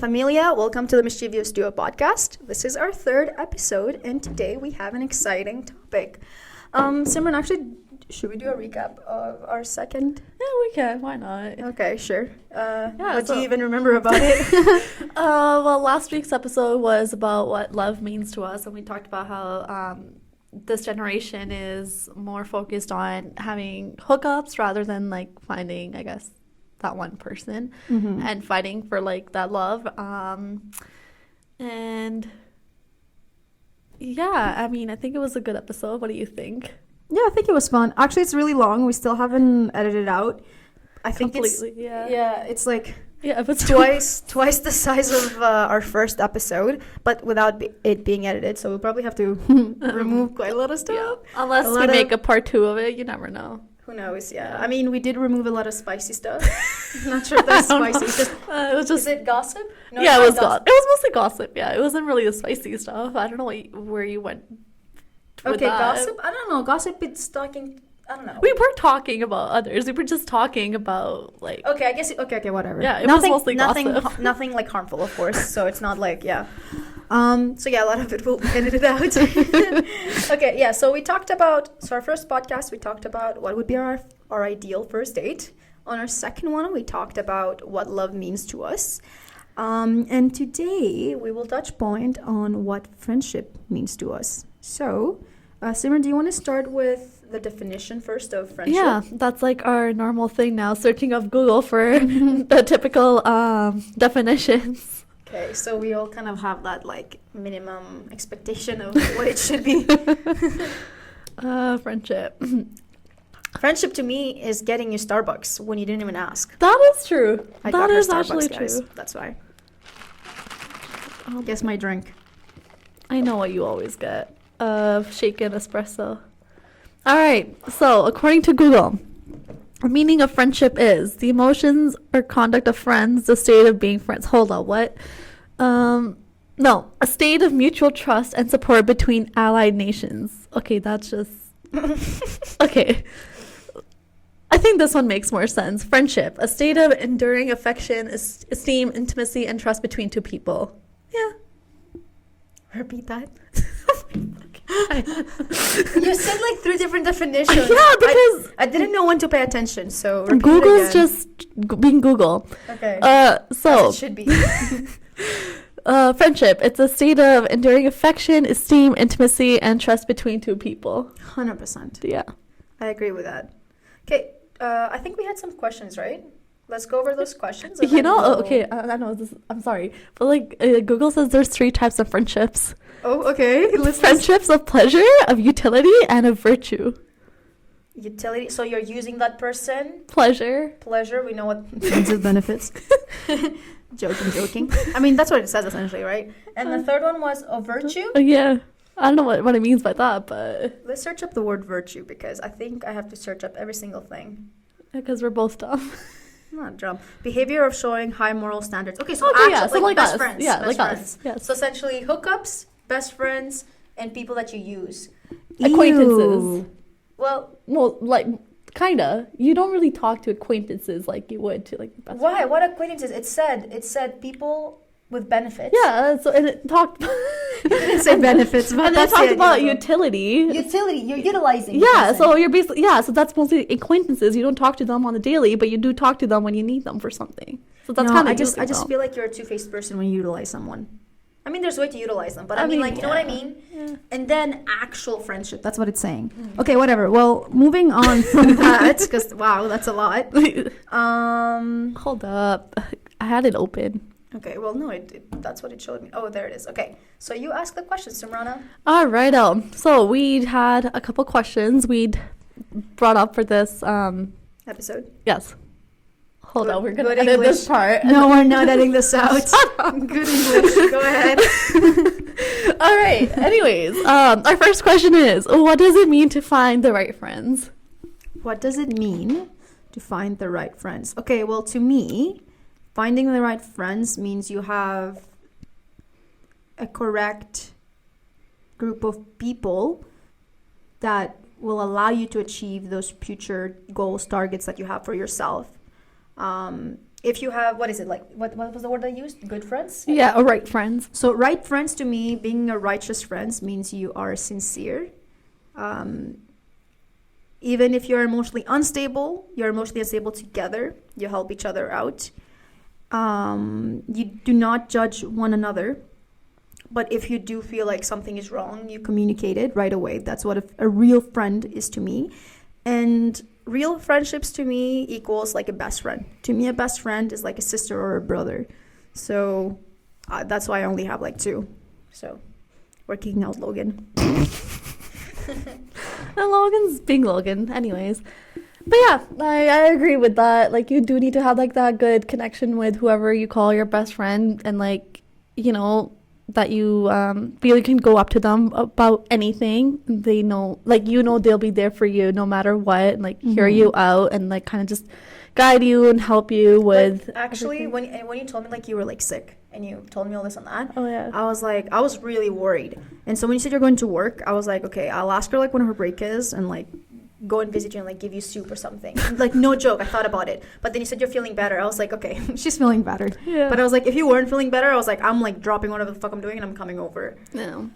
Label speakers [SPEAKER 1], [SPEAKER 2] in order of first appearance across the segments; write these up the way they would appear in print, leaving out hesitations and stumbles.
[SPEAKER 1] Familia. Welcome to the Mischievous Duo podcast. This is our third episode, and today we have an exciting topic. Simran, actually, should we do a recap of our second?
[SPEAKER 2] Yeah, we can. Why not?
[SPEAKER 1] Okay, sure. What do you even remember about it?
[SPEAKER 2] Well, last week's episode was about what love means to us, and we talked about how this generation is more focused on having hookups rather than like finding, I guess, that one person and fighting for like that love. And yeah, I mean, I think it was a good episode. What do you think?
[SPEAKER 1] Yeah, I think it was fun. Actually, it's really long. We still haven't edited it out. I think
[SPEAKER 2] Completely,
[SPEAKER 1] it's like
[SPEAKER 2] it was
[SPEAKER 1] twice the size of our first episode, but without it being edited. So we'll probably have to remove quite a lot of stuff.
[SPEAKER 2] Yeah. Unless we make a part 2 of it, you never know.
[SPEAKER 1] Who knows? Yeah. I mean, we did remove a lot of spicy stuff. I'm not sure if that's spicy.
[SPEAKER 2] It was just.
[SPEAKER 1] Is it gossip? No,
[SPEAKER 2] yeah, it was gossip. It was mostly gossip. Yeah, it wasn't really the spicy stuff. I don't know where you went.
[SPEAKER 1] Okay, gossip. I don't know. Gossip. It's talking. I don't know.
[SPEAKER 2] We were talking about others. We were just talking about like.
[SPEAKER 1] Okay, I guess. Okay, whatever.
[SPEAKER 2] Yeah, it was mostly gossip.
[SPEAKER 1] Nothing like harmful, of course. So it's not like So yeah, a lot of it will be edited out. Okay, yeah. So we talked about. So our first podcast, we talked about what would be our ideal first date. On our second one, we talked about what love means to us. And today we will touch point on what friendship means to us. So, Simran, do you want to start with the definition first of friendship?
[SPEAKER 2] Yeah, that's like our normal thing now, searching up Google for the typical definitions.
[SPEAKER 1] Okay, so we all kind of have that like minimum expectation of what it should be.
[SPEAKER 2] Friendship.
[SPEAKER 1] Friendship to me is getting you Starbucks when you didn't even ask.
[SPEAKER 2] That is true. That is actually
[SPEAKER 1] guys.
[SPEAKER 2] True.
[SPEAKER 1] That's why. Guess my drink.
[SPEAKER 2] I know what you always get. Shaken espresso. All right. So, according to Google, the meaning of friendship is the emotions or conduct of friends, the state of being friends. Hold on, what? No, a state of mutual trust and support between allied nations. Okay, that's just... Okay. I think this one makes more sense. Friendship, a state of enduring affection, esteem, intimacy, and trust between two people. Yeah.
[SPEAKER 1] Repeat that. You said like 3 different definitions.
[SPEAKER 2] Yeah, because
[SPEAKER 1] I didn't know when to pay attention, so
[SPEAKER 2] Google's just being Google.
[SPEAKER 1] Okay.
[SPEAKER 2] So
[SPEAKER 1] as it should be.
[SPEAKER 2] Friendship, it's a state of enduring affection, esteem, intimacy, and trust between two people.
[SPEAKER 1] 100%.
[SPEAKER 2] Yeah.
[SPEAKER 1] I agree with that. Okay, I think we had some questions, right? Let's go over those questions.
[SPEAKER 2] Okay, I know this. I'm sorry, but like Google says, there's 3 types of friendships.
[SPEAKER 1] Oh, okay.
[SPEAKER 2] Friendships of pleasure, of utility, and of virtue.
[SPEAKER 1] Utility. So you're using that person.
[SPEAKER 2] Pleasure.
[SPEAKER 1] We know what friends with benefits. Joking. I mean, that's what it says essentially, right? And the third one was a virtue.
[SPEAKER 2] Yeah. I don't know what it means by that, but
[SPEAKER 1] let's search up the word virtue because I think I have to search up every single thing.
[SPEAKER 2] Because we're both dumb.
[SPEAKER 1] Not dumb. Behavior of showing high moral standards. Okay, so
[SPEAKER 2] like
[SPEAKER 1] best
[SPEAKER 2] us.
[SPEAKER 1] friends.
[SPEAKER 2] Yeah,
[SPEAKER 1] best
[SPEAKER 2] like
[SPEAKER 1] friends.
[SPEAKER 2] us. Yes.
[SPEAKER 1] So essentially, hookups, best friends, and people that you use.
[SPEAKER 2] Acquaintances.
[SPEAKER 1] Ew. Well,
[SPEAKER 2] like kinda. You don't really talk to acquaintances like you would to like best
[SPEAKER 1] why?
[SPEAKER 2] friends.
[SPEAKER 1] What acquaintances? It said people with benefits.
[SPEAKER 2] Yeah. So and it talked.
[SPEAKER 1] It didn't say benefits, but
[SPEAKER 2] and then it talked about utility.
[SPEAKER 1] Utility. You're utilizing.
[SPEAKER 2] Yeah. So you're basically So that's mostly acquaintances. You don't talk to them on the daily, but you do talk to them when you need them for something. So that's kind of.
[SPEAKER 1] I just feel like you're a two-faced person when you utilize someone. I mean, there's a way to utilize them, but I mean, like, you know what I mean? Yeah. And then actual friendship. That's what it's saying. Mm-hmm. Okay, whatever. Well, moving on from that, because, wow, that's a lot.
[SPEAKER 2] Hold up. I had it open.
[SPEAKER 1] Okay, well, no, that's what it showed me. Oh, there it is. Okay, so you ask the questions, Simrana.
[SPEAKER 2] All right. So we had a couple questions we'd brought up for this
[SPEAKER 1] episode.
[SPEAKER 2] Yes. Hold on, we're going to edit this part.
[SPEAKER 1] No, we're not editing this out. Good English. Go ahead.
[SPEAKER 2] All right. Anyways, our first question is, what does it mean to find the right friends?
[SPEAKER 1] What does it mean to find the right friends? Okay, well, to me, finding the right friends means you have a correct group of people that will allow you to achieve those future goals, targets that you have for yourself. if you have, what is it like? What was the word I used? Good friends.
[SPEAKER 2] Yeah, or right friends.
[SPEAKER 1] So right friends to me, being a righteous friends means you are sincere. Even if you're emotionally unstable, you're emotionally unstable together. You help each other out. You do not judge one another. But if you do feel like something is wrong, you communicate it right away. That's what a real friend is to me. And real friendships to me equals like a best friend. To me, a best friend is like a sister or a brother. So that's why I only have like two. So we're kicking out Logan.
[SPEAKER 2] And Logan's being Logan, anyways. But yeah, I agree with that. Like, you do need to have like that good connection with whoever you call your best friend, and like, you know, that you feel you can go up to them about anything. They know, like, you know, they'll be there for you no matter what, and like hear you out and like kind of just guide you and help you with.
[SPEAKER 1] Like, actually, when you told me like you were like sick and you told me all this and that,
[SPEAKER 2] oh yeah,
[SPEAKER 1] I was really worried. And so when you said you're going to work, I was like, okay, I'll ask her like when her break is and like go and visit you and like give you soup or something. Like, no joke, I thought about it. But then you said you're feeling better. I was like, okay, she's feeling better.
[SPEAKER 2] Yeah.
[SPEAKER 1] But I was like, if you weren't feeling better, I was like, I'm like dropping whatever the fuck I'm doing and I'm coming over.
[SPEAKER 2] No.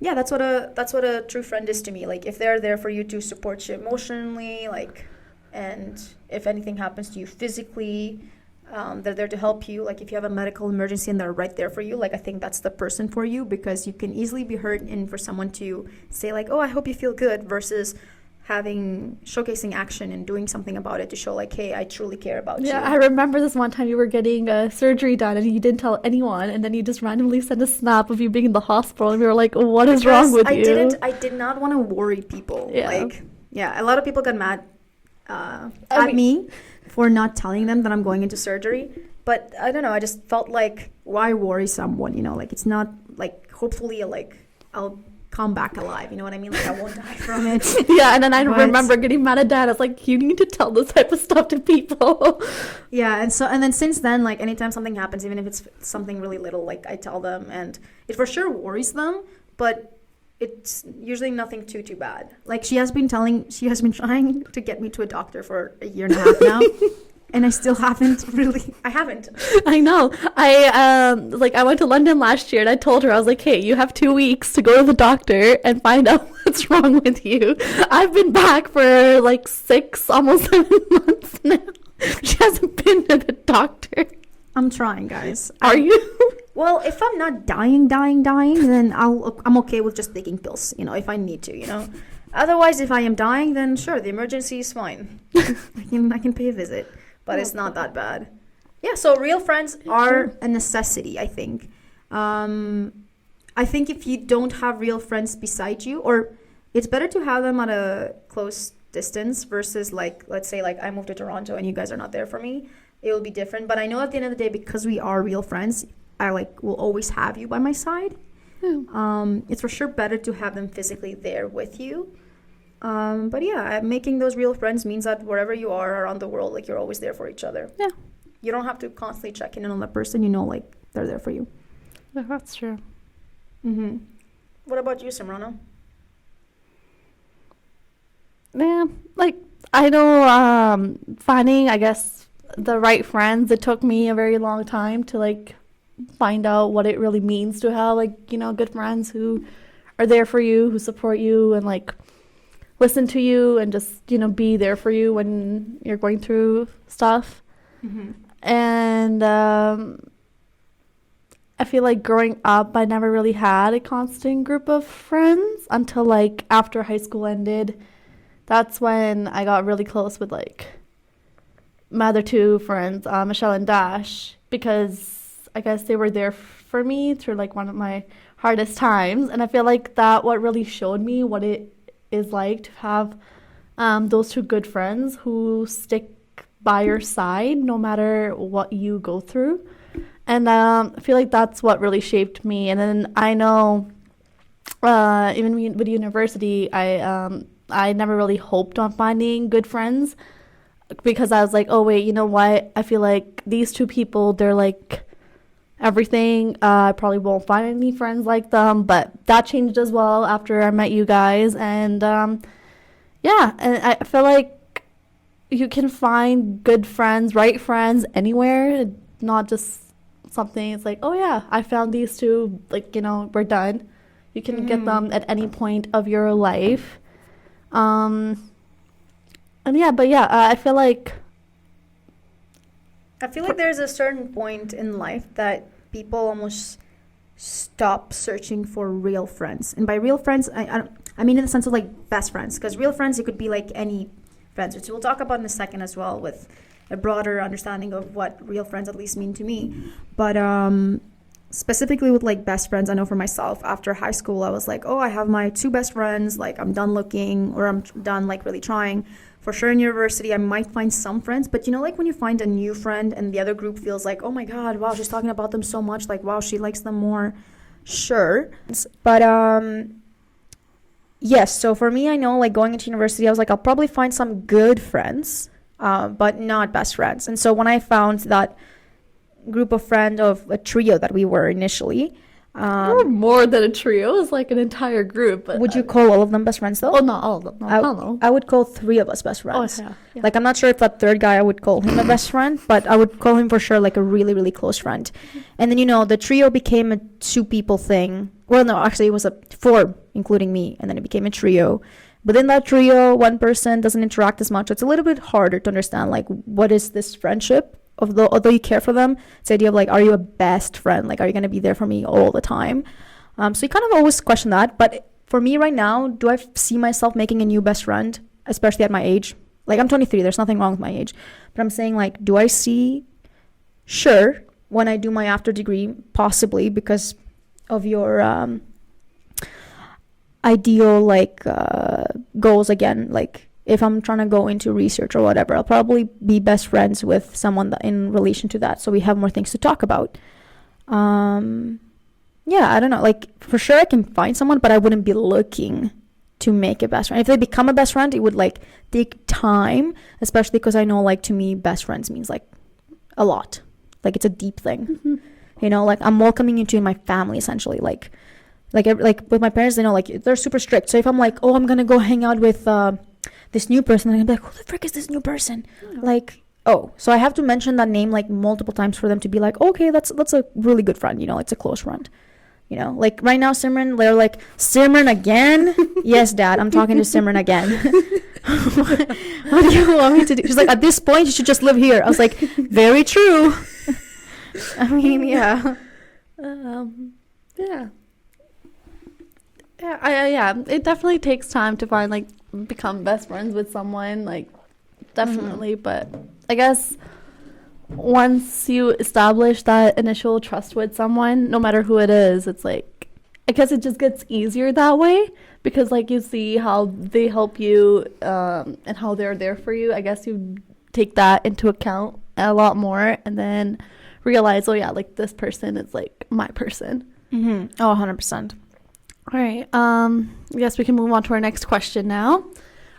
[SPEAKER 1] Yeah, that's what a true friend is to me. Like, if they're there for you to support you emotionally, like, and if anything happens to you physically, they're there to help you. Like, if you have a medical emergency and they're right there for you, like, I think that's the person for you, because you can easily be hurt, and for someone to say like, oh, I hope you feel good, versus showcasing action and doing something about it to show like, hey, I truly care about you.
[SPEAKER 2] Yeah, I remember this one time you were getting surgery done and you didn't tell anyone, and then you just randomly sent a snap of you being in the hospital, and we were like, what is wrong with you?
[SPEAKER 1] I did not want to worry people.
[SPEAKER 2] Yeah.
[SPEAKER 1] Like, yeah, a lot of people got mad at me for not telling them that I'm going into surgery. But I don't know, I just felt like, why worry someone, you know? Like, it's not, like, hopefully, like, I'll come back alive, you know what I mean? Like, I won't die from it.
[SPEAKER 2] Yeah, and then I remember getting mad at Dad. I was like, you need to tell this type of stuff to people.
[SPEAKER 1] Yeah, and then since then, like, anytime something happens, even if it's something really little, like, I tell them, and it for sure worries them, but it's usually nothing too bad. Like, she has been trying to get me to a doctor for a year and a half now. And I still haven't.
[SPEAKER 2] I know. I went to London last year and I told her, I was like, hey, you have 2 weeks to go to the doctor and find out what's wrong with you. I've been back for like 6, almost 7 months now. She hasn't been to the doctor.
[SPEAKER 1] I'm trying, guys.
[SPEAKER 2] Are you?
[SPEAKER 1] Well, if I'm not dying, then I'm okay with just taking pills, you know, if I need to, you know. Otherwise, if I am dying, then sure, the emergency is fine. I can pay a visit. But it's not that bad. Yeah, so real friends are a necessity, I think. I think if you don't have real friends beside you, or it's better to have them at a close distance versus, like, let's say, like, I moved to Toronto and you guys are not there for me. It will be different. But I know at the end of the day, because we are real friends, I, like, will always have you by my side. It's for sure better to have them physically there with you. But yeah, making those real friends means that wherever you are around the world, like, you're always there for each other.
[SPEAKER 2] Yeah.
[SPEAKER 1] You don't have to constantly check in on that person. You know, like, they're there for you.
[SPEAKER 2] Yeah, that's true.
[SPEAKER 1] What about you, Simrana?
[SPEAKER 2] Yeah, like, I know finding, I guess, the right friends, it took me a very long time to, like, find out what it really means to have, like, you know, good friends who are there for you, who support you, and, like, listen to you and just, you know, be there for you when you're going through stuff. And I feel like growing up, I never really had a constant group of friends until, like, after high school ended. That's when I got really close with, like, my other 2 friends, Michelle and Dash, because I guess they were there for me through, like, one of my hardest times. And I feel like that what really showed me what it is like to have those 2 good friends who stick by your side no matter what you go through. And I feel like that's what really shaped me. And then I know even with university, I never really hoped on finding good friends, because I was like, oh wait, you know what, I feel like these 2 people, they're like everything. I probably won't find any friends like them, but that changed as well after I met you guys. And yeah, and I feel like you can find good friends, right friends anywhere, not just something. It's like, oh yeah, I found these two, like, we're done. You can get them at any point of your life. And yeah, but yeah, I feel like
[SPEAKER 1] there's a certain point in life that people almost stop searching for real friends. And by real friends, I mean in the sense of like best friends, because real friends, it could be like any friends, which we'll talk about in a second as well, with a broader understanding of what real friends at least mean to me. But specifically with like best friends, I know for myself, after high school, I was like, oh, I have my 2 best friends, like I'm done looking, or I'm done like really trying. For sure in university, I might find some friends, but like when you find a new friend and the other group feels like, oh my God, wow, she's talking about them so much, like, wow, she likes them more. Sure. But yes, so for me, I know like going into university, I was like, I'll probably find some good friends, but not best friends. And so when I found that group of friends, of a trio that we were initially,
[SPEAKER 2] we're more than a trio. It was like an entire group. But
[SPEAKER 1] would you call all of them best friends though?
[SPEAKER 2] Oh, not all of them. No, I don't know.
[SPEAKER 1] I would call 3 of us best friends.
[SPEAKER 2] Oh, yeah.
[SPEAKER 1] Like I'm not sure if that third guy I would call him a best friend, but I would call him for sure like a really, really close friend. And then the trio became a 2-people thing. Well, no, actually it was a 4, including me, and then it became a trio. But in that trio, one person doesn't interact as much. So it's a little bit harder to understand like what is this friendship. Although you care for them, it's the idea of like, are you a best friend? Like, are you going to be there for me all the time? So you kind of always question that. But for me right now, do I see myself making a new best friend, especially at my age? Like, I'm 23. There's nothing wrong with my age. But I'm saying like, do I see? Sure. When I do my after degree, possibly because of your ideal like goals again, like if I'm trying to go into research or whatever, I'll probably be best friends with someone in relation to that, so we have more things to talk about. Yeah, I don't know, like for sure I can find someone, but I wouldn't be looking to make a best friend. If they become a best friend, it would like take time, especially because I know like to me best friends means like a lot, like it's a deep thing. Like I'm welcoming you into my family essentially, like with my parents, they know like they're super strict. So if I'm like, oh, I'm gonna go hang out with this new person, I'm gonna be like, who the frick is this new person? Like, oh, so I have to mention that name like multiple times for them to be like, okay, that's a really good friend, it's a close friend. Like right now, Simran, they're like, Simran again? Yes, Dad, I'm talking to Simran again. What do you want me to do? She's like, at this point, you should just live here. I was like, very true. I mean, yeah.
[SPEAKER 2] Yeah. Yeah, it definitely takes time to find like become best friends with someone, like definitely. But I guess once you establish that initial trust with someone, no matter who it is, it's like I guess it just gets easier that way, because like you see how they help you and how they're there for you. I guess you take that into account a lot more, and then realize, oh yeah, like this person is like my person.
[SPEAKER 1] Oh, 100%.
[SPEAKER 2] All right. I guess we can move on to our next question now.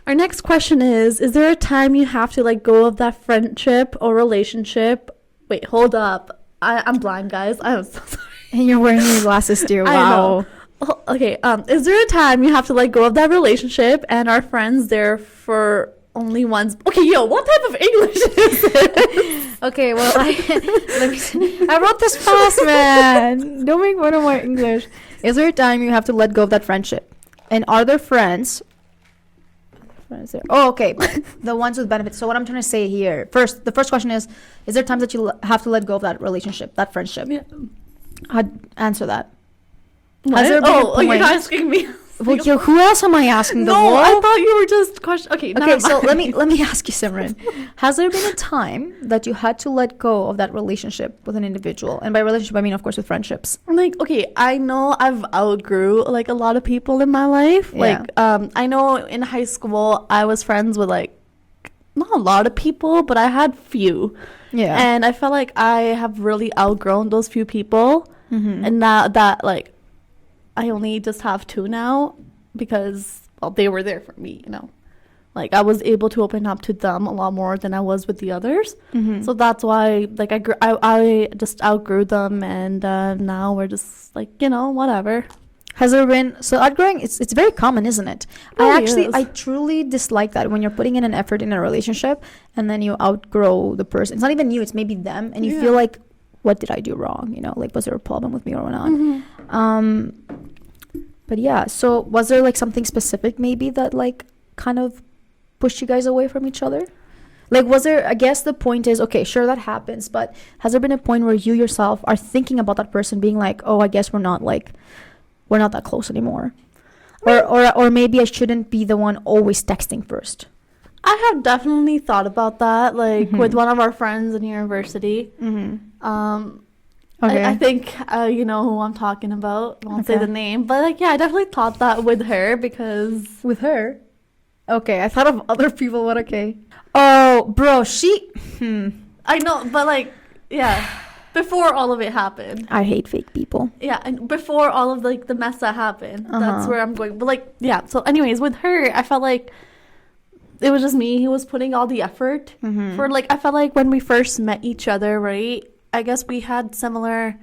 [SPEAKER 2] Our next question is there a time you have to let go of that friendship or relationship? Wait, hold up. I'm blind, guys. I'm so sorry.
[SPEAKER 1] And you're wearing your glasses too. Wow.
[SPEAKER 2] I know. Okay. Is there a time you have to let go of that relationship and are friends there for only once? Okay, yo, what type of English is it?
[SPEAKER 1] Okay, well, let me see. I wrote this fast, man. Don't make fun of my English. Is there a time you have to let go of that friendship? And are there friends there? Oh, okay. The ones with benefits. So what I'm trying to say here, the first question is there times that you have to let go of that relationship, that friendship? Yeah. I'd answer that.
[SPEAKER 2] Has there been a point? You're not asking me.
[SPEAKER 1] Well, who else am I asking?
[SPEAKER 2] No, I thought you were just question. Okay,
[SPEAKER 1] so let me ask you, Simran. Has there been a time that you had to let go of that relationship with an individual? And by relationship, I mean, of course, with friendships.
[SPEAKER 2] Like, okay, I know I've outgrew like a lot of people in my life. Yeah. Like, I know in high school I was friends with like not a lot of people, but I had few. Yeah. And I felt like I have really outgrown those few people, and now that like. I only just have 2 now because they were there for me, Like I was able to open up to them a lot more than I was with the others. So that's why like I just outgrew them, and now we're just like, whatever.
[SPEAKER 1] Has there been so outgrowing? It's very common, isn't it?
[SPEAKER 2] Really is.
[SPEAKER 1] I truly dislike that when you're putting in an effort in a relationship and then you outgrow the person. It's not even you; it's maybe them, and you feel like, what did I do wrong? You know, like was there a problem with me or not? But yeah. So was there like something specific maybe that like kind of pushed you guys away from each other? Like, was there, I guess the point is, okay, sure, that happens, but has there been a point where you yourself are thinking about that person being like, oh, I guess we're not that close anymore? Or maybe I shouldn't be the one always texting first.
[SPEAKER 2] I have definitely thought about that, like with one of our friends in university.
[SPEAKER 1] Okay.
[SPEAKER 2] I think you know who I'm talking about. I won't say the name, but like, yeah, I definitely thought that with her because...
[SPEAKER 1] With her? Okay, I thought of other people, but okay. Oh, bro,
[SPEAKER 2] I know, but like, yeah, before all of it happened.
[SPEAKER 1] I hate fake people.
[SPEAKER 2] Yeah, and before all of like the mess that happened, that's where I'm going. But like, yeah, so anyways, with her, I felt like it was just me who was putting all the effort for like, I felt like when we first met each other, right, I guess we had similar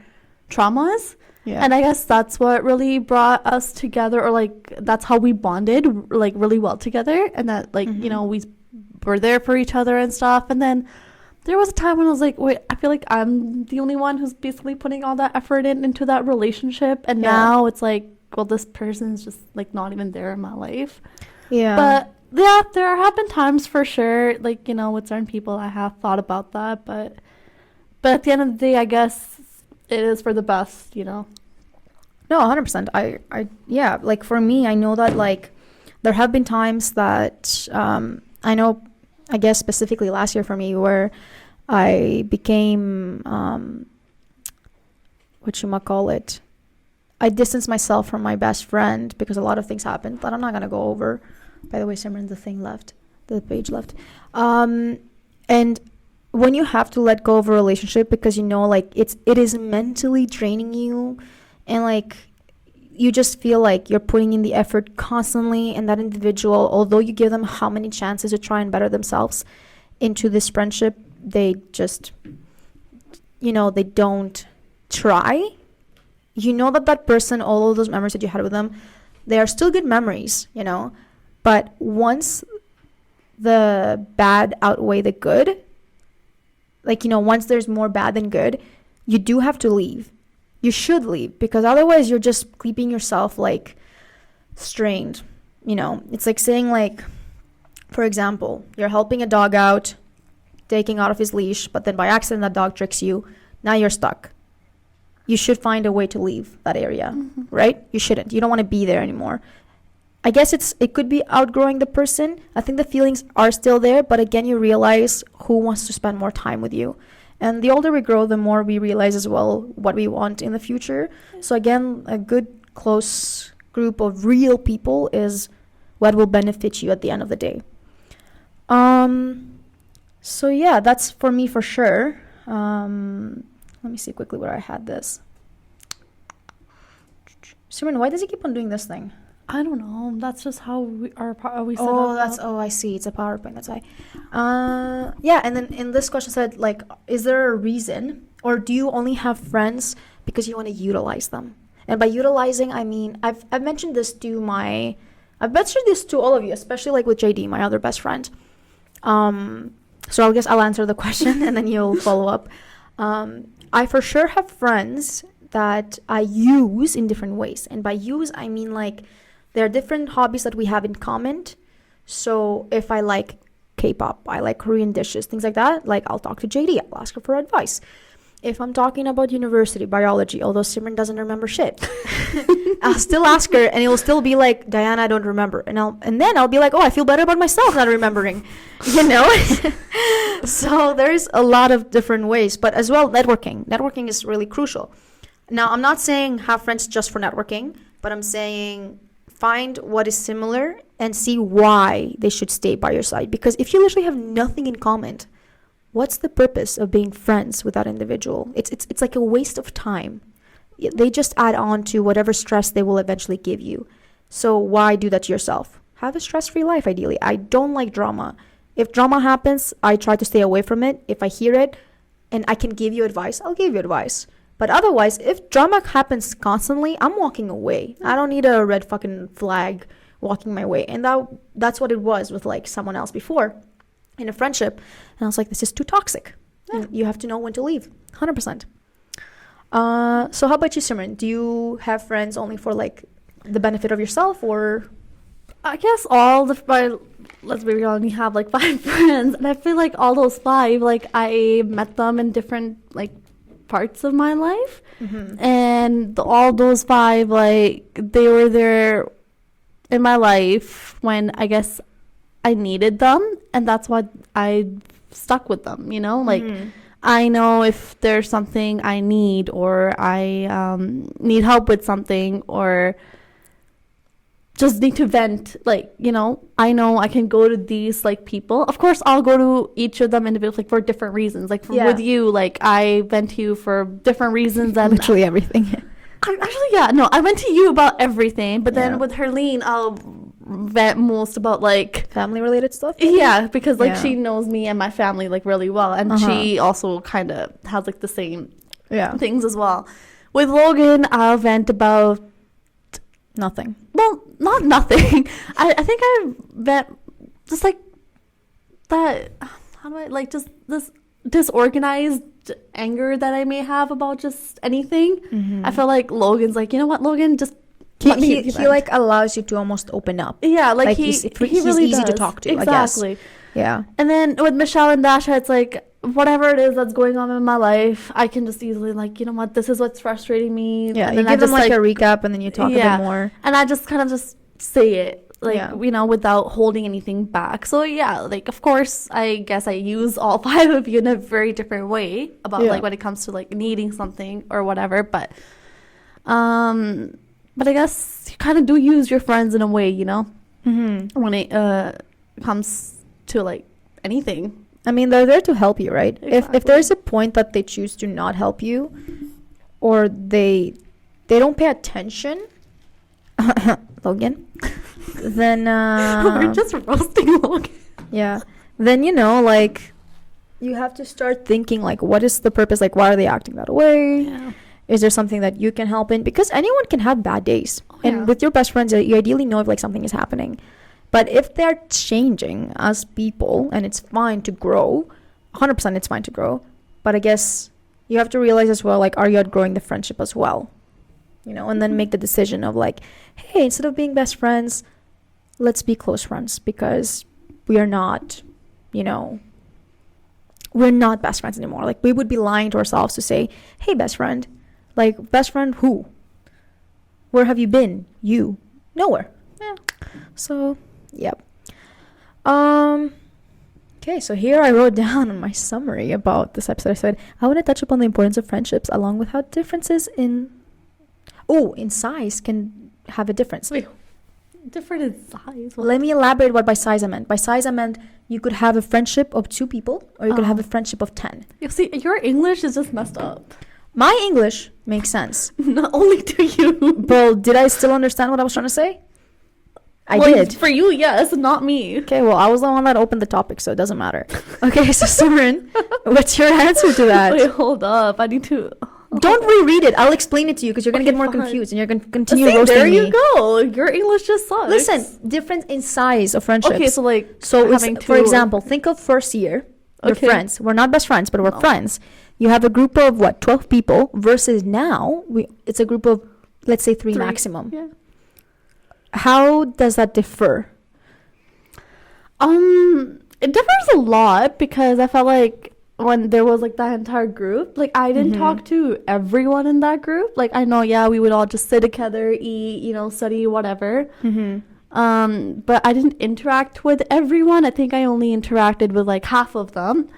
[SPEAKER 2] traumas. Yeah. And I guess that's what really brought us together, or like that's how we bonded like really well together, and that like you know we were there for each other and stuff. And then there was a time when I was like, wait, I feel like I'm the only one who's basically putting all that effort into that relationship, and now it's like, well, this person's just like not even there in my life. Yeah. But yeah, there have been times for sure, like, you know, with certain people I have thought about that, but at the end of the day, I guess it is for the best, you know.
[SPEAKER 1] No, 100%. I yeah, like for me, I know that like there have been times that I know, I guess specifically last year for me, where I became whatchamacallit, I distanced myself from my best friend because a lot of things happened that I'm not gonna go over. By the way, Simran, the page left. And when you have to let go of a relationship because you know like it is mentally draining you, and like you just feel like you're putting in the effort constantly, and that individual, although you give them how many chances to try and better themselves into this friendship, they just, you know, they don't try. You know that person, all of those memories that you had with them, they are still good memories, you know, but once the bad outweigh the good, like, you know, once there's more bad than good, you do have to leave. You should leave, because otherwise you're just keeping yourself like strained, you know. It's like saying, like, for example, you're helping a dog out, taking out of his leash, but then by accident that dog tricks you. Now you're stuck. You should find a way to leave that area, right? You shouldn't. You don't want to be there anymore. I guess it could be outgrowing the person. I think the feelings are still there, but again, you realize who wants to spend more time with you. And the older we grow, the more we realize as well what we want in the future. So again, a good close group of real people is what will benefit you at the end of the day. So yeah, that's for me for sure. Let me see quickly where I had this. Simran, why does he keep on doing this thing?
[SPEAKER 2] I don't know. That's just how we set up.
[SPEAKER 1] I see. It's a PowerPoint. That's why. Yeah, and then in this question said, like, is there a reason, or do you only have friends because you want to utilize them? And by utilizing, I mean I've mentioned this to all of you, especially like with JD, my other best friend. So I guess I'll answer the question and then you'll follow up. I for sure have friends that I use in different ways, and by use I mean like there are different hobbies that we have in common. So if I like K-pop, I like Korean dishes, things like that, like I'll talk to JD, I'll ask her for advice. If I'm talking about university biology, although Simran doesn't remember shit, I'll still ask her, and it will still be like, Diana, I don't remember, and then I'll be like, oh, I feel better about myself not remembering, you know. So there's a lot of different ways, but as well, networking is really crucial. Now, I'm not saying have friends just for networking, but I'm saying find what is similar and see why they should stay by your side. Because if you literally have nothing in common, what's the purpose of being friends with that individual? It's like a waste of time. They just add on to whatever stress they will eventually give you. So why do that to yourself? Have a stress-free life, ideally. I don't like drama. If drama happens, I try to stay away from it. If I hear it and I can give you advice, I'll give you advice. But otherwise, if drama happens constantly, I'm walking away. I don't need a red fucking flag walking my way. And that's what it was with like someone else before in a friendship. And I was like, this is too toxic. Yeah. You have to know when to leave. 100%. So how about you, Simran? Do you have friends only for like the benefit of yourself, or?
[SPEAKER 2] I guess let's be real, I only have like 5 friends, and I feel like all those 5, like I met them in different like parts of my life, and all those 5, like they were there in my life when I guess I needed them, and that's why I stuck with them, you know, like I know if there's something I need, or I need help with something, or just need to vent, like, you know I can go to these like people. Of course I'll go to each of them individually, like for different reasons, like with you, like I vent to you for different reasons, and
[SPEAKER 1] literally everything.
[SPEAKER 2] I went to you about everything, but then with Herlene I'll vent most about like
[SPEAKER 1] family related stuff.
[SPEAKER 2] Because like she knows me and my family like really well, and she also kind of has like the same things as well. With Logan I'll vent about
[SPEAKER 1] nothing.
[SPEAKER 2] Well, not nothing. I think I vent just like that. How do I like just this disorganized anger that I may have about just anything. I feel like Logan's like, you know what, Logan, just
[SPEAKER 1] he like allows you to almost open up.
[SPEAKER 2] Yeah, like he's really
[SPEAKER 1] easy to talk to.
[SPEAKER 2] Exactly.
[SPEAKER 1] I guess. Yeah.
[SPEAKER 2] And then with Michelle and Dasha, it's like whatever it is that's going on in my life, I can just easily like, you know what, this is what's frustrating me.
[SPEAKER 1] Yeah,
[SPEAKER 2] and
[SPEAKER 1] you give them like a recap, and then you talk a bit more.
[SPEAKER 2] And I just kind of just say it, like, you know, without holding anything back. So yeah, like of course I guess I use all 5 of you in a very different way about like when it comes to like needing something or whatever, but I guess you kind of do use your friends in a way, you know, when it comes to like anything.
[SPEAKER 1] I mean, they're there to help you, right? If there's a point that they choose to not help you, or they don't pay attention, Logan, then
[SPEAKER 2] we're just roasting Logan.
[SPEAKER 1] Yeah, then you know, like, you have to start thinking like, what is the purpose? Like, why are they acting that way? Yeah. Is there something that you can help in? Because anyone can have bad days, and with your best friends, you ideally know if like something is happening. But if they're changing as people, and it's fine to grow, 100% it's fine to grow. But I guess you have to realize as well, like, are you outgrowing the friendship as well? You know, and then make the decision of like, hey, instead of being best friends, let's be close friends, because we are not, you know, we're not best friends anymore. Like, we would be lying to ourselves to say, hey, best friend. Like, best friend who? Where have you been? You. Nowhere. Yeah. So... Yep. Okay, so here I wrote down on my summary about this episode. I said, I want to touch upon the importance of friendships, along with how differences in size can have a difference.
[SPEAKER 2] Wait, different in size?
[SPEAKER 1] What? Let me elaborate what by size I meant. By size I meant you could have a friendship of 2 people, or you could have a friendship of 10.
[SPEAKER 2] You see, your English is just messed up.
[SPEAKER 1] My English makes sense.
[SPEAKER 2] Not only to you.
[SPEAKER 1] Well, did I still understand what I was trying to say? I did.
[SPEAKER 2] For you, yes, not me.
[SPEAKER 1] Okay, well, I was the one that opened the topic, so it doesn't matter. Okay, so Simran, what's your answer to that?
[SPEAKER 2] Wait, hold up. I need to...
[SPEAKER 1] Don't reread it. I'll explain it to you, because you're going to get more confused, and you're going to continue roasting
[SPEAKER 2] there
[SPEAKER 1] me.
[SPEAKER 2] You go. Your English just sucks.
[SPEAKER 1] Listen, difference in size of friendships. Okay,
[SPEAKER 2] so like...
[SPEAKER 1] So, for example, think of first year. We're friends. We're not best friends, but we're friends. You have a group of, 12 people, versus now, it's a group of, let's say, 3 maximum.
[SPEAKER 2] Yeah.
[SPEAKER 1] How does that differ?
[SPEAKER 2] It differs a lot, because I felt like when there was like that entire group, like I didn't talk to everyone in that group. Like I know, we would all just sit together, eat, you know, study, whatever. But I didn't interact with everyone. I think I only interacted with like half of them,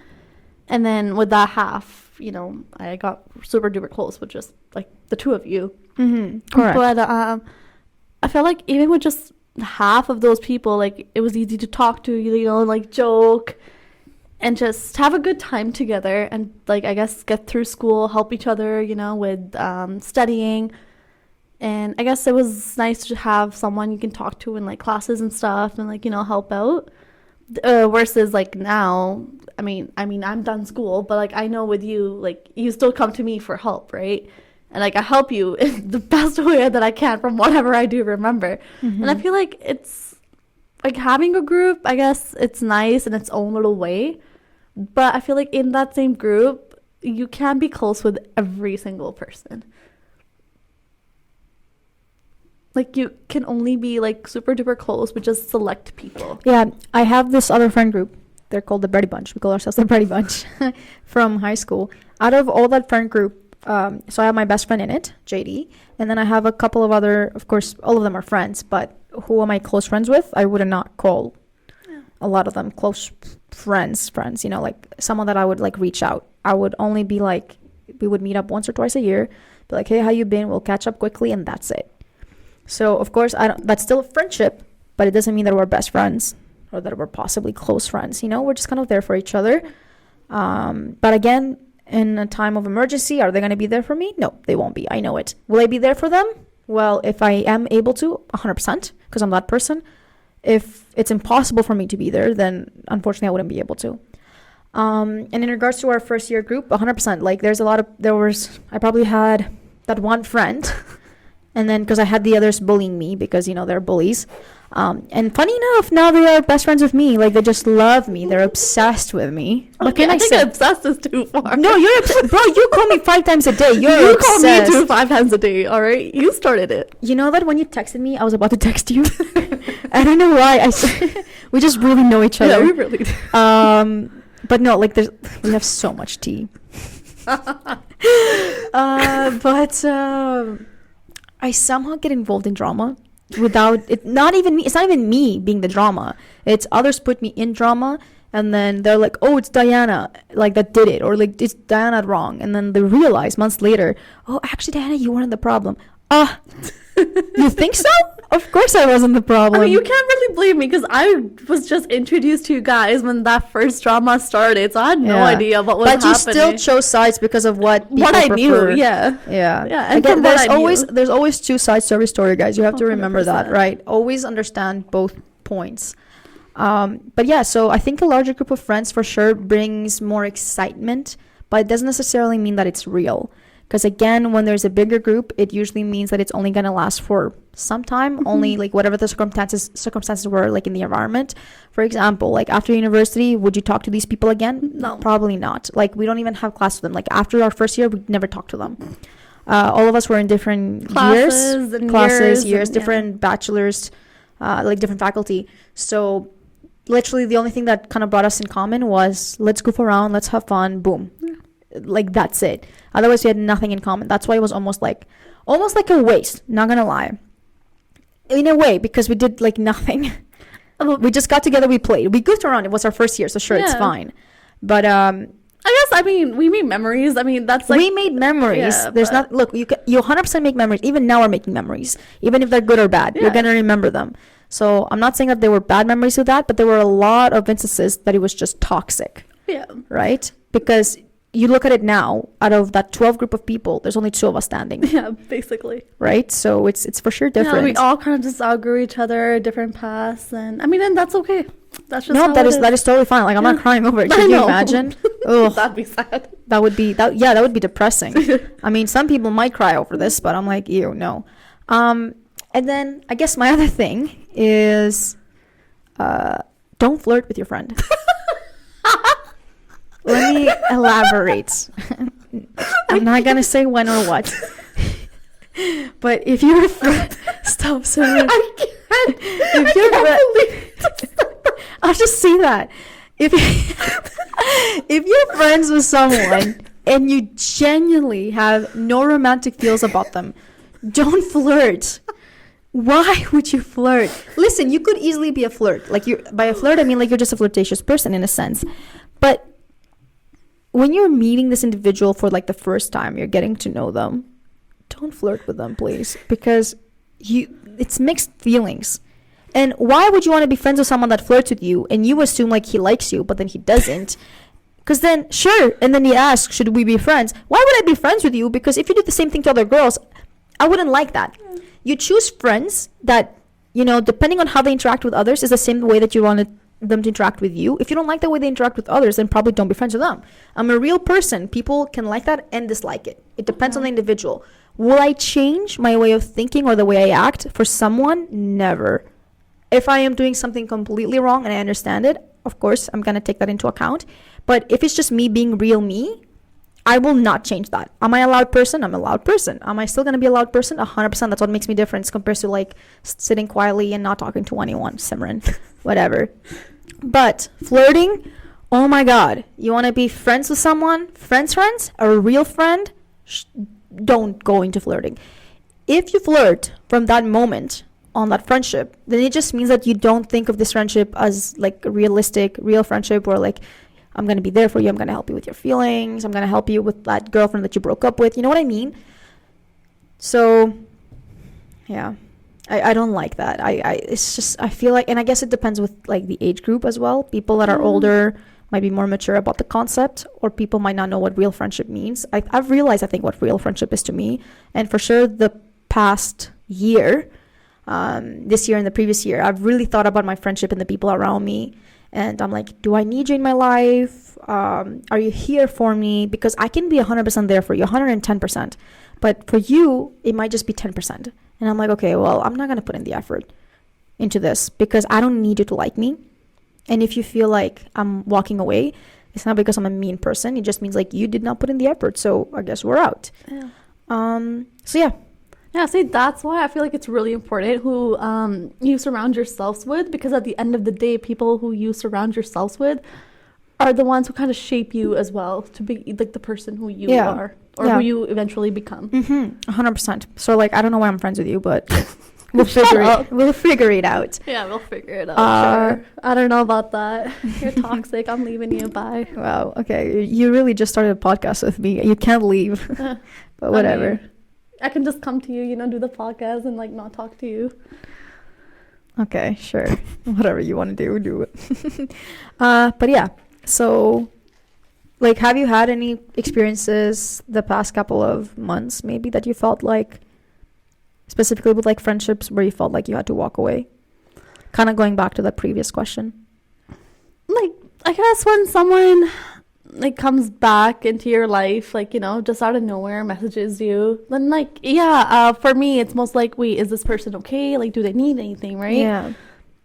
[SPEAKER 2] and then with that half, you know, I got super duper close with just like the 2 of you.
[SPEAKER 1] Correct.
[SPEAKER 2] But I felt like even with just half of those people, like it was easy to talk to, you know, like joke and just have a good time together, and like I guess get through school, help each other, you know, with studying. And I guess it was nice to have someone you can talk to in like classes and stuff, and like, you know, help out. versus like now. I'm done school, but like I know with you, like you still come to me for help, right? And like I help you in the best way that I can from whatever I do remember. And I feel like it's like having a group, I guess it's nice in its own little way, but I feel like in that same group you can't be close with every single person. Like you can only be like super duper close with just select people.
[SPEAKER 1] Yeah, I have this other friend group. They're called the Brady Bunch. We call ourselves the Brady Bunch from high school. Out of all that friend group, so I have my best friend in it, JD, and then I have a couple of other, of course, all of them are friends, but who am I close friends with? I would not call a lot of them close friends, you know, like someone that I would like reach out. I would only be like, we would meet up once or twice a year, be like, hey, how you been? We'll catch up quickly, and that's it. So, of course, that's still a friendship, but it doesn't mean that we're best friends or that we're possibly close friends. You know, we're just kind of there for each other. But again, in a time of emergency, are they going to be there for me? No, they won't be. I know it. Will I be there for them? Well, if I am able to, 100%, because I'm that person. If it's impossible for me to be there, then unfortunately I wouldn't be able to. And in regards to our first year group, 100%. Like I probably had that one friend. And then because I had the others bullying me because, you know, they're bullies. And funny enough, now they are best friends with me. Like, they just love me. They're obsessed with me. What
[SPEAKER 2] Okay,
[SPEAKER 1] can I
[SPEAKER 2] think
[SPEAKER 1] say?
[SPEAKER 2] obsessed is too far.
[SPEAKER 1] No, you're obsessed. Bro, you call me 5 times a day. You're
[SPEAKER 2] you
[SPEAKER 1] obsessed.
[SPEAKER 2] call me too 5 times a day, all right? You started it.
[SPEAKER 1] You know that when you texted me, I was about to text you. I don't know why. We just really know each other.
[SPEAKER 2] Yeah, we really do.
[SPEAKER 1] But no, like we have so much tea. I somehow get involved in drama without it. Not even me. It's not even me being the drama. It's others put me in drama, and then they're like, "Oh, it's Diana, like that did it," or like it's Diana wrong, and then they realize months later, "Oh, actually, Diana, you weren't the problem." You think so? Of course I wasn't the problem.
[SPEAKER 2] I mean, you can't really blame me because I was just introduced to you guys when that first drama started, so I had no idea what was happening.
[SPEAKER 1] But you still chose sides because of what
[SPEAKER 2] I
[SPEAKER 1] prefer.
[SPEAKER 2] knew, yeah.
[SPEAKER 1] And again, there's always 2 sides to every story, guys. You have to remember 100%. That, right? Always understand both points. But yeah, so I think a larger group of friends for sure brings more excitement, but it doesn't necessarily mean that it's real. Because again, when there's a bigger group, it usually means that it's only going to last for some time, only like whatever the circumstances were like in the environment. For example, like after university, would you talk to these people again?
[SPEAKER 2] No.
[SPEAKER 1] Probably not. Like we don't even have class with them. Like after our first year, we never talked to them. All of us were in different years, different bachelors, like different faculty. So literally the only thing that kind of brought us in common was let's goof around, let's have fun, boom. Like that's it. Otherwise we had nothing in common. That's why it was almost like a waste, not gonna lie, in a way, because we did like nothing. We just got together, we played, we goofed around. It was our first year, so sure, it's fine. But
[SPEAKER 2] I mean, we made memories. I mean, that's like
[SPEAKER 1] we made memories. There's not look, you 100% make memories. Even now we're making memories, even if they're good or bad. You're gonna remember them. So I'm not saying that there were bad memories with that, but there were a lot of instances that it was just toxic. Right? Because you look at it now, out of that 12 group of people, there's only 2 of us standing.
[SPEAKER 2] Yeah, basically.
[SPEAKER 1] Right? So it's for sure different.
[SPEAKER 2] Yeah, we all kind of just outgrew each other, different paths, and I mean, and that's okay. That's just
[SPEAKER 1] that is totally fine. Like I'm not crying over it. Can you imagine?
[SPEAKER 2] Oh, that'd be sad.
[SPEAKER 1] That would be be depressing. I mean, some people might cry over this, but I'm like, ew, no. And then I guess my other thing is, don't flirt with your friend. Let me elaborate. I'm not gonna say when or what. But if you're a friend, stop saying it. I'll just say that. If you're friends with someone and you genuinely have no romantic feels about them, don't flirt. Why would you flirt? Listen, you could easily be a flirt. Like by a flirt, I mean like you're just a flirtatious person in a sense. But when you're meeting this individual for like the first time, you're getting to know them, don't flirt with them, please, because it's mixed feelings. And why would you want to be friends with someone that flirts with you and you assume like he likes you, but then he doesn't? Because then sure, and then he asks, should we be friends? Why would I be friends with you? Because if you do the same thing to other girls, I wouldn't like that. You choose friends that, you know, depending on how they interact with others, is the same way that you want to them to interact with you. If you don't like the way they interact with others, then probably don't be friends with them. I'm a real person. People can like that and dislike it. It depends on the individual. Will I change my way of thinking or the way I act for someone? Never. If I am doing something completely wrong and I understand it, of course, I'm going to take that into account. But if it's just me being real me, I will not change that. Am I a loud person? I'm a loud person. Am I still going to be a loud person? 100%. That's what makes me different compared to like sitting quietly and not talking to anyone. Simran, whatever. But flirting, oh my God. You want to be friends with someone? Friends? A real friend? Don't go into flirting. If you flirt from that moment on that friendship, then it just means that you don't think of this friendship as like a realistic, real friendship where like, I'm going to be there for you. I'm going to help you with your feelings. I'm going to help you with that girlfriend that you broke up with. You know what I mean? So, yeah, I don't like that. It's just, I feel like, and I guess it depends with like the age group as well. People that are older might be more mature about the concept, or people might not know what real friendship means. I've realized, I think, what real friendship is to me. And for sure, the past year, this year and the previous year, I've really thought about my friendship and the people around me. And I'm like, do I need you in my life? Are you here for me? Because I can be 100% there for you, 110%. But for you, it might just be 10%. And I'm like, okay, well, I'm not going to put in the effort into this because I don't need you to like me. And if you feel like I'm walking away, it's not because I'm a mean person. It just means like you did not put in the effort. So I guess we're out.
[SPEAKER 2] Yeah.
[SPEAKER 1] So yeah.
[SPEAKER 2] Yeah, see, that's why I feel like it's really important who you surround yourselves with, because at the end of the day, people who you surround yourselves with are the ones who kind of shape you as well to be like the person who you are, or who you eventually become.
[SPEAKER 1] 100%. So like, I don't know why I'm friends with you, but we'll figure it out.
[SPEAKER 2] Yeah, we'll figure it out. Sure. I don't know about that. You're toxic. I'm leaving you. Bye.
[SPEAKER 1] Wow. Okay. You really just started a podcast with me. You can't leave. But whatever.
[SPEAKER 2] I mean, I can just come to you, do the podcast and like not talk to you.
[SPEAKER 1] Okay, sure. Whatever you want to do it. But yeah, so like, have you had any experiences the past couple of months maybe that you felt like, specifically with like friendships, where you felt like you had to walk away? Kind of going back to that previous question.
[SPEAKER 2] Like, I guess when someone like comes back into your life, like, just out of nowhere, messages you, then like, for me, it's most like, wait, is this person okay? Like, do they need anything, right?
[SPEAKER 1] Yeah.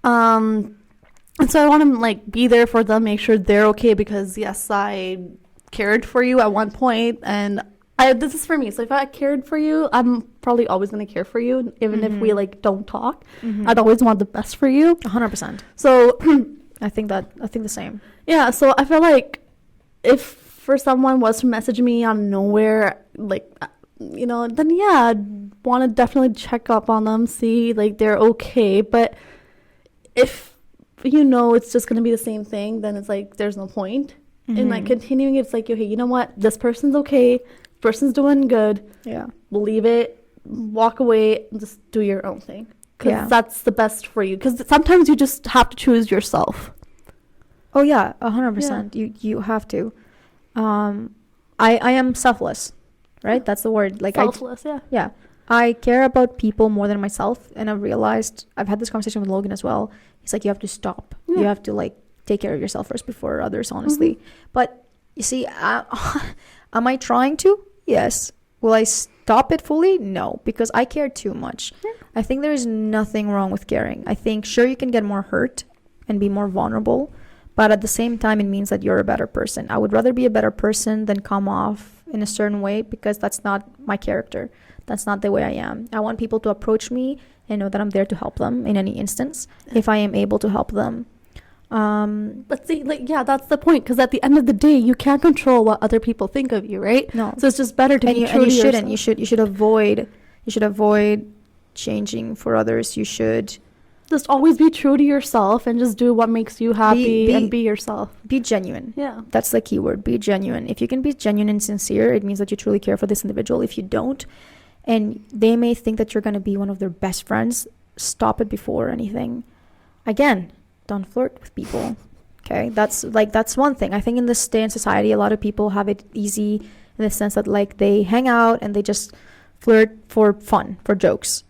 [SPEAKER 2] And so I want to like be there for them, make sure they're okay, because yes, I cared for you at one point, and this is for me. So if I cared for you, I'm probably always going to care for you, even if we like don't talk. I'd always want the best for you.
[SPEAKER 1] 100%.
[SPEAKER 2] So
[SPEAKER 1] I think the same.
[SPEAKER 2] Yeah. So I feel like if for someone was to message me out of nowhere, like, then yeah, I'd want to definitely check up on them, see like they're okay. But if it's just going to be the same thing, then it's like there's no point in like continuing. It's like, okay, you know what, this person's okay, person's doing good, leave it, walk away, and just do your own thing, because that's the best for you. Because sometimes you just have to choose yourself.
[SPEAKER 1] Oh yeah, 100%. You have to. I am selfless, right? That's the word. Like,
[SPEAKER 2] selfless.
[SPEAKER 1] Yeah. I care about people more than myself, and I've realized, I've had this conversation with Logan as well. He's like, you have to stop. You have to like take care of yourself first before others, honestly. But you see, am I trying to? Yes. Will I stop it fully? No, because I care too much. I think there is nothing wrong with caring. I think sure, you can get more hurt and be more vulnerable, but at the same time, it means that you're a better person. I would rather be a better person than come off in a certain way, because that's not my character. That's not the way I am. I want people to approach me and know that I'm there to help them in any instance, if I am able to help them.
[SPEAKER 2] But see, like, that's the point, because at the end of the day, you can't control what other people think of you, right?
[SPEAKER 1] No.
[SPEAKER 2] So it's just better to be true to yourself.
[SPEAKER 1] You should avoid changing for others. You should
[SPEAKER 2] just always be true to yourself and just do what makes you happy and be yourself.
[SPEAKER 1] Be genuine.
[SPEAKER 2] Yeah.
[SPEAKER 1] That's the key word. Be genuine. If you can be genuine and sincere, it means that you truly care for this individual. If you don't, and they may think that you're going to be one of their best friends, stop it before anything. Again, don't flirt with people. Okay? That's one thing. I think in this day in society, a lot of people have it easy in the sense that like they hang out and they just flirt for fun, for jokes.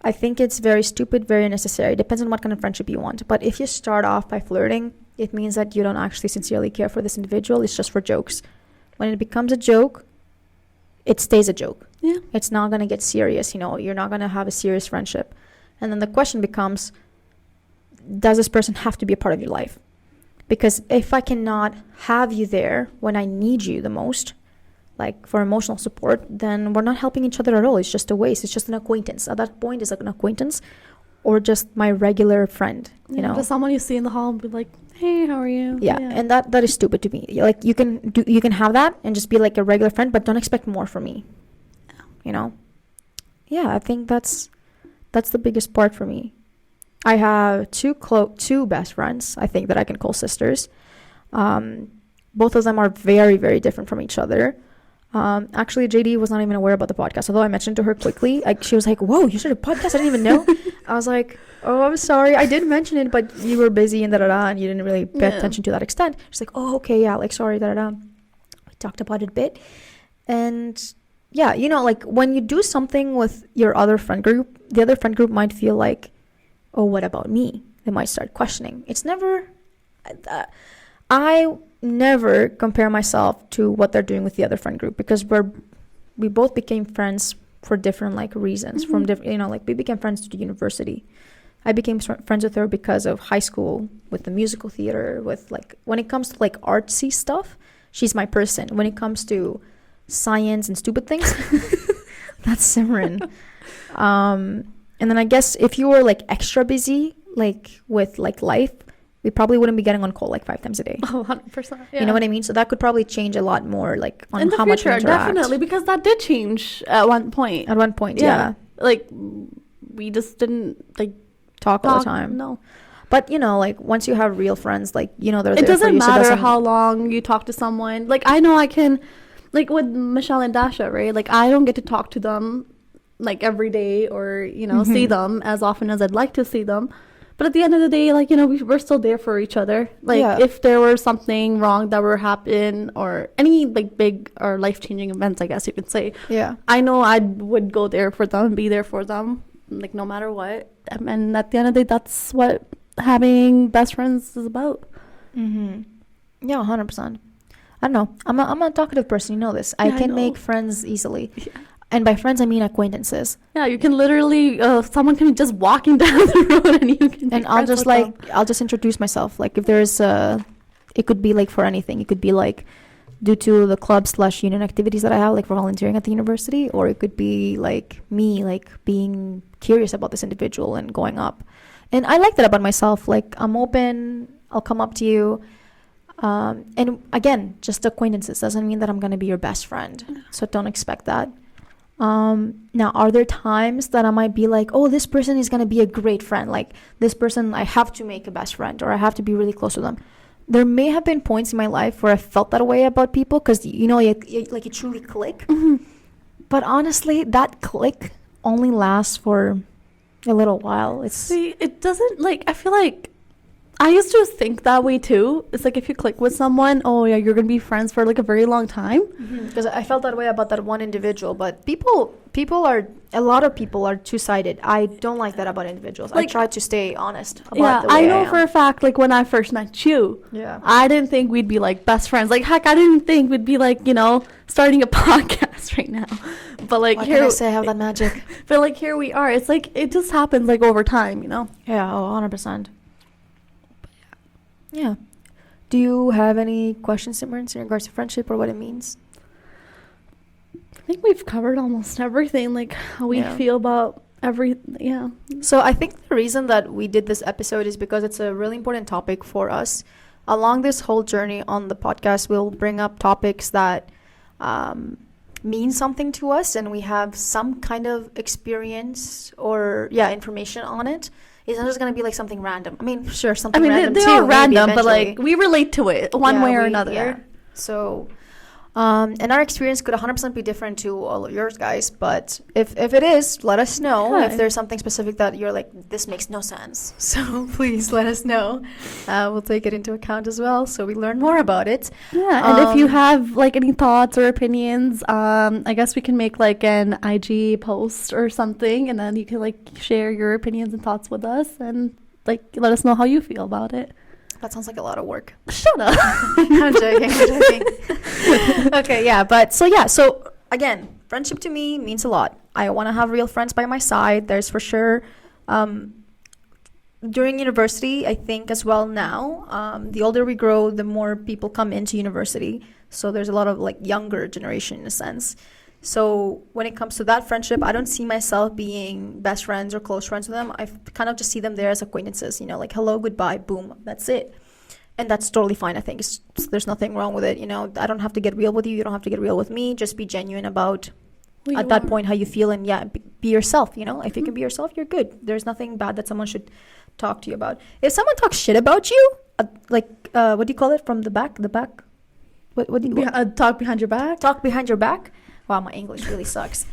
[SPEAKER 1] I think it's very stupid, very unnecessary. Depends on what kind of friendship you want. But if you start off by flirting, it means that you don't actually sincerely care for this individual. It's just for jokes. When it becomes a joke, it stays a joke.
[SPEAKER 2] Yeah.
[SPEAKER 1] It's not going to get serious, you're not going to have a serious friendship. And then the question becomes, does this person have to be a part of your life? Because if I cannot have you there when I need you the most, like for emotional support, then we're not helping each other at all. It's just a waste. It's just an acquaintance. At that point, it's like an acquaintance or just my regular friend,
[SPEAKER 2] Just someone you see in the hall and be like, hey, how are you?
[SPEAKER 1] Yeah. And that is stupid to me. Like you can have that and just be like a regular friend, but don't expect more from me. Yeah, I think that's the biggest part for me. I have two best friends, I think, that I can call sisters. Both of them are very, very different from each other. Actually, JD was not even aware about the podcast, although I mentioned to her quickly. She was like, whoa, you started a podcast? I didn't even know. I was like, oh, I'm sorry. I did mention it, but you were busy and da-da-da, and you didn't really pay attention to that extent. She's like, oh, okay, yeah, like, sorry, da-da-da. We talked about it a bit. And yeah, like when you do something with your other friend group, the other friend group might feel like, oh, what about me? They might start questioning. It's never... I never compare myself to what they're doing with the other friend group, because we both became friends for different reasons. From different, we became friends to university. I became friends with her because of high school, with the musical theater, with when it comes to artsy stuff, she's my person. When it comes to science and stupid things, that's Simran. And then I guess if you were extra busy with life, we probably wouldn't be getting on call 5 times a day.
[SPEAKER 2] Oh, 100%. Yeah.
[SPEAKER 1] You know what I mean? So that could probably change a lot more on
[SPEAKER 2] in the
[SPEAKER 1] how
[SPEAKER 2] future,
[SPEAKER 1] much we interact.
[SPEAKER 2] Definitely, because that did change at one point.
[SPEAKER 1] At one point, yeah.
[SPEAKER 2] We just didn't
[SPEAKER 1] talk all the time.
[SPEAKER 2] No.
[SPEAKER 1] But once you have real friends, they're there
[SPEAKER 2] it
[SPEAKER 1] for
[SPEAKER 2] doesn't
[SPEAKER 1] you.
[SPEAKER 2] Matter how long you talk to someone. I know I can, with Michelle and Dasha, right? I don't get to talk to them every day or see them as often as I'd like to see them. But at the end of the day, we're still there for each other. If there were something wrong that were happen or any big or life-changing events, I guess you could say.
[SPEAKER 1] Yeah.
[SPEAKER 2] I know I would go there for them, be there for them, no matter what. And at the end of the day, that's what having best friends is about.
[SPEAKER 1] Mm-hmm. Yeah, 100%. I don't know. I'm a talkative person. You know this. I can make friends easily. Yeah. And by friends, I mean acquaintances.
[SPEAKER 2] Yeah, you can literally, someone can be just walking down the road and you can.
[SPEAKER 1] And I'll just introduce myself. If there's it could be for anything. It could be due to the club/union activities that I have, for volunteering at the university, or it could be me, being curious about this individual and going up. And I like that about myself. I'm open. I'll come up to you. And again, just acquaintances doesn't mean that I'm gonna be your best friend. So don't expect that. Now, are there times that I might be oh, this person is going to be a great friend, this person I have to make a best friend, or I have to be really close to them? There may have been points in my life where I felt that way about people, because you truly click.
[SPEAKER 2] Mm-hmm.
[SPEAKER 1] But honestly, that click only lasts for a little while.
[SPEAKER 2] It doesn't I feel I used to think that way too. It's if you click with someone, oh yeah, you're gonna be friends for a very long time.
[SPEAKER 1] Because I felt that way about that one individual. But a lot of people are two-sided. I don't like that about individuals. I try to stay honest about the way
[SPEAKER 2] I know for a fact, when I first met you, I didn't think we'd be best friends. Heck, I didn't think we'd be starting a podcast right now. But
[SPEAKER 1] what can I say? I have that magic.
[SPEAKER 2] But here we are. It's it just happens over time,
[SPEAKER 1] Yeah, 100%. Yeah. Do you have any questions, Simran, in regards to friendship or what it means?
[SPEAKER 2] I think we've covered almost everything, how we feel about yeah.
[SPEAKER 1] So I think the reason that we did this episode is because it's a really important topic for us. Along this whole journey on the podcast, we'll bring up topics that mean something to us, and we have some kind of experience or information on it. It's not just going to be something random. I mean, sure, something random
[SPEAKER 2] they
[SPEAKER 1] too.
[SPEAKER 2] Are random, but we relate to it one way or another.
[SPEAKER 1] Yeah. So, and our experience could 100% be different to all of yours, guys. But if it is, let us know if there's something specific that you're this makes no sense. So please let us know. We'll take it into account as well, so we learn more about it.
[SPEAKER 2] Yeah, and if you have any thoughts or opinions, I guess we can make an IG post or something, and then you can share your opinions and thoughts with us, and let us know how you feel about it.
[SPEAKER 1] That sounds like a lot of work.
[SPEAKER 2] Shut up.
[SPEAKER 1] I'm joking. Okay, yeah, but so again, friendship to me means a lot. I want to have real friends by my side. There's for sure. During university, I think as well now, the older we grow, the more people come into university. So there's a lot of like younger generation in a sense. So when it comes to that friendship, I don't see myself being best friends or close friends with them. I kind of just see them there as acquaintances, like hello, goodbye, boom, that's it. And that's totally fine. I think there's nothing wrong with it. I don't have to get real with you. You don't have to get real with me. Just be genuine about at that point how you feel, and be yourself. If you can be yourself, you're good. There's nothing bad that someone should talk to you about. If someone talks shit about you, what do you call it, from the back? What do you
[SPEAKER 2] talk behind your back?
[SPEAKER 1] Talk behind your back? Wow, my English really sucks.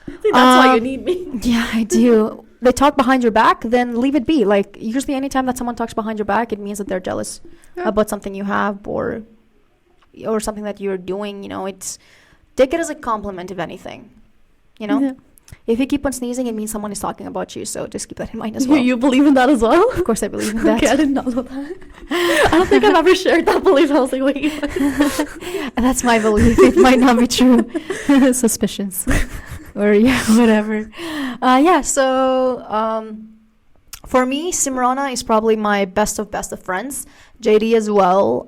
[SPEAKER 2] See, that's why you need me.
[SPEAKER 1] Yeah, I do. They talk behind your back, then leave it be. Like, usually anytime that someone talks behind your back, it means that they're jealous about something you have or something that you're doing. Take it as a compliment, if anything.
[SPEAKER 2] Yeah.
[SPEAKER 1] If you keep on sneezing, it means someone is talking about you. So just keep that in mind as well.
[SPEAKER 2] You believe in that as well?
[SPEAKER 1] Of course I believe in that.
[SPEAKER 2] Okay, I did not know that. I don't think I've ever shared that belief. I was like, wait.
[SPEAKER 1] That's my belief. It might not be true. Suspicions. Or whatever. So for me, Simrana is probably my best of friends. JD as well.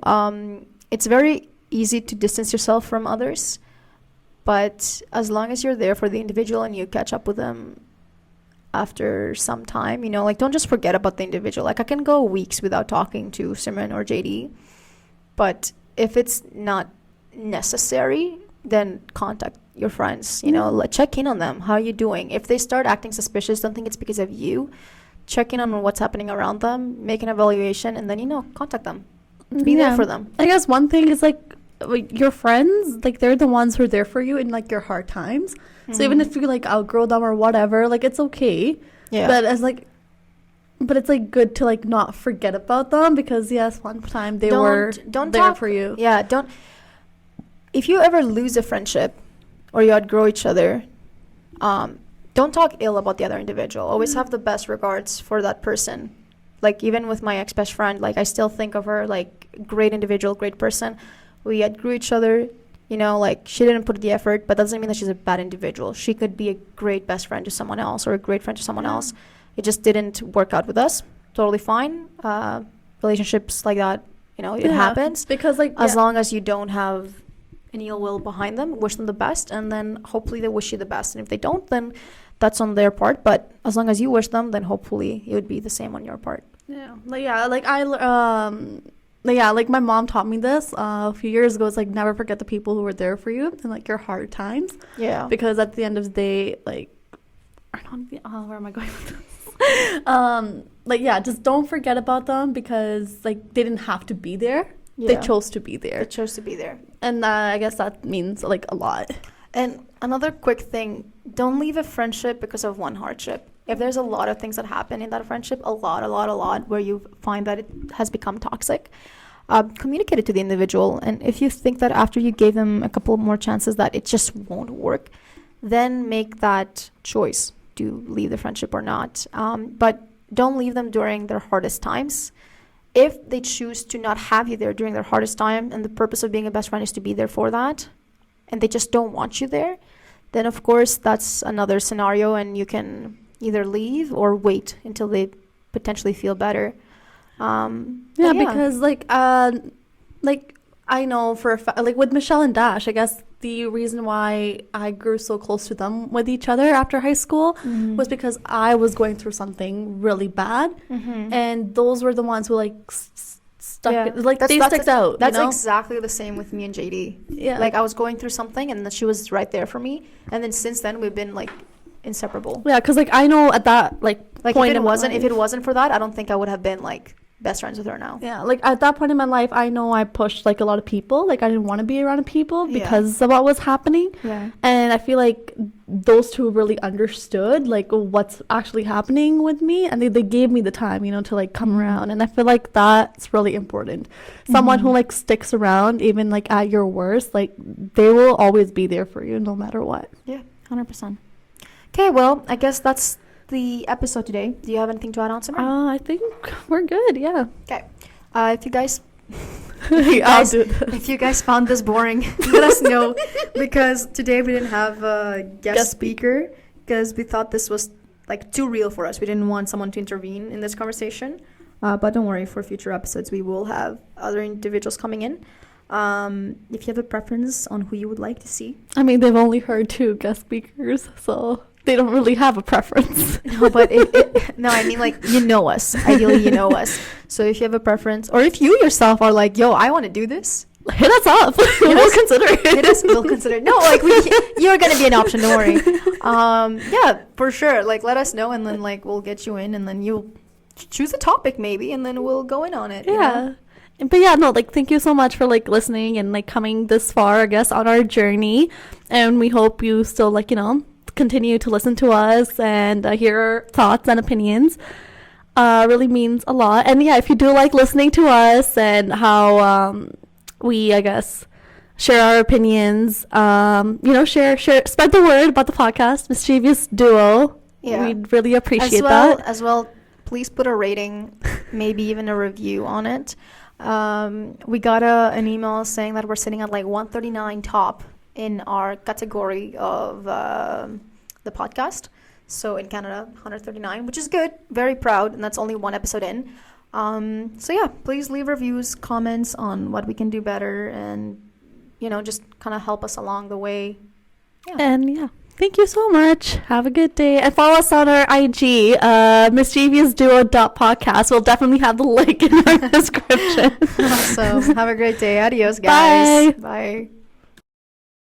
[SPEAKER 1] It's very easy to distance yourself from others. But as long as you're there for the individual and you catch up with them after some time, don't just forget about the individual. Like, I can go weeks without talking to Simran or JD. But if it's not necessary, then contact your friends. Check in on them. How are you doing? If they start acting suspicious, don't think it's because of you. Check in on what's happening around them. Make an evaluation. And then, contact them. Be there for them.
[SPEAKER 2] I guess one thing is, your friends, they're the ones who are there for you in your hard times. So even if you outgrow them or whatever, it's okay.
[SPEAKER 1] Yeah.
[SPEAKER 2] But it's good to not forget about them, because yes, one time they were there for you.
[SPEAKER 1] Yeah, don't. If you ever lose a friendship or you outgrow each other, don't talk ill about the other individual. Always have the best regards for that person. Even with my ex-best friend, I still think of her great individual, great person. We outgrew each other, she didn't put the effort, but that doesn't mean that she's a bad individual. She could be a great best friend to someone else or a great friend to someone else. It just didn't work out with us. Totally fine. Relationships like that, it happens.
[SPEAKER 2] Because
[SPEAKER 1] as long as you don't have any ill will behind them, wish them the best, and then hopefully they wish you the best. And if they don't, then that's on their part. But as long as you wish them, then hopefully it would be the same on your part.
[SPEAKER 2] Yeah. My mom taught me this a few years ago. It's never forget the people who were there for you in your hard times.
[SPEAKER 1] Yeah.
[SPEAKER 2] Because at the end of the day, where am I going with this? Just don't forget about them, because they didn't have to be there. Yeah. They chose to be there.
[SPEAKER 1] They chose to be there.
[SPEAKER 2] And I guess that means a lot.
[SPEAKER 1] And another quick thing, don't leave a friendship because of one hardship. If there's a lot of things that happen in that friendship, a lot, where you find that it has become toxic, communicate it to the individual. And if you think that after you gave them a couple more chances that it just won't work, then make that choice to leave the friendship or not. But don't leave them during their hardest times. If they choose to not have you there during their hardest time, and the purpose of being a best friend is to be there for that, and they just don't want you there, then of course that's another scenario, and you can either leave or wait until they potentially feel better.
[SPEAKER 2] Because I know for a fact, with Michelle and Dash, I guess the reason why I grew so close to them with each other after high school was because I was going through something really bad, and those were the ones who stuck. They sticked out.
[SPEAKER 1] That's exactly the same with me and JD. Yeah, I was going through something, and then she was right there for me, and then since then we've been inseparable.
[SPEAKER 2] Yeah, because I know at that point
[SPEAKER 1] if it wasn't for that, I don't think I would have been best friends with her now.
[SPEAKER 2] Yeah, at that point in my life, I know I pushed a lot of people. I didn't want to be around people because of what was happening.
[SPEAKER 1] Yeah.
[SPEAKER 2] And I feel those two really understood what's actually happening with me, and they gave me the time, to come around. And I feel that's really important. Someone who sticks around even at your worst, they will always be there for you no matter what.
[SPEAKER 1] Yeah, 100%. Okay, well, I guess that's the episode today. Do you have anything to add on, Simran?
[SPEAKER 2] I think we're good, yeah.
[SPEAKER 1] Okay. If you guys
[SPEAKER 2] I'll do this.
[SPEAKER 1] if you guys found this boring, let us know, because today we didn't have a guest speaker because we thought this was like too real for us. We didn't want someone to intervene in this conversation. But don't worry, for future episodes we will have other individuals coming in. If you have a preference on who you would like to see.
[SPEAKER 2] I mean, they've only heard 2 guest speakers, so they don't really have a preference.
[SPEAKER 1] No, but no, I mean, like, you know us. Ideally, you know us. So if you have a preference, or if you yourself are like, yo, I want to do this,
[SPEAKER 2] hit us up. We'll consider it.
[SPEAKER 1] Hit us. We'll consider it. No, like, you're gonna be an option. Don't worry. Yeah, for sure. Like, let us know, and then like we'll get you in, and then you'll choose a topic maybe, and then we'll go in on it.
[SPEAKER 2] Yeah.
[SPEAKER 1] You know?
[SPEAKER 2] But yeah, no, like, thank you so much for like listening and like coming this far, I guess, on our journey. And we hope you still, like, you know, continue to listen to us and hear our thoughts and opinions. Really means a lot. And yeah, if you do like listening to us and how we, I guess, share our opinions, you know, share, spread the word about the podcast, Mischievous Duo.
[SPEAKER 1] Yeah.
[SPEAKER 2] We'd really appreciate that.
[SPEAKER 1] As well, please put a rating, maybe even a review on it. We got an email saying that we're sitting at like 139 top in our category of the podcast. So in Canada, 139, which is good. Very proud, and that's only one episode in. So yeah, please leave reviews, comments on what we can do better, and, you know, just kind of help us along the way. Yeah.
[SPEAKER 2] And yeah, thank you so much. Have a good day. And follow us on our IG, mischievousduo.podcast. We'll definitely have the link in our description.
[SPEAKER 1] Awesome. Have a great day. Adios, guys.
[SPEAKER 2] Bye.
[SPEAKER 1] Bye.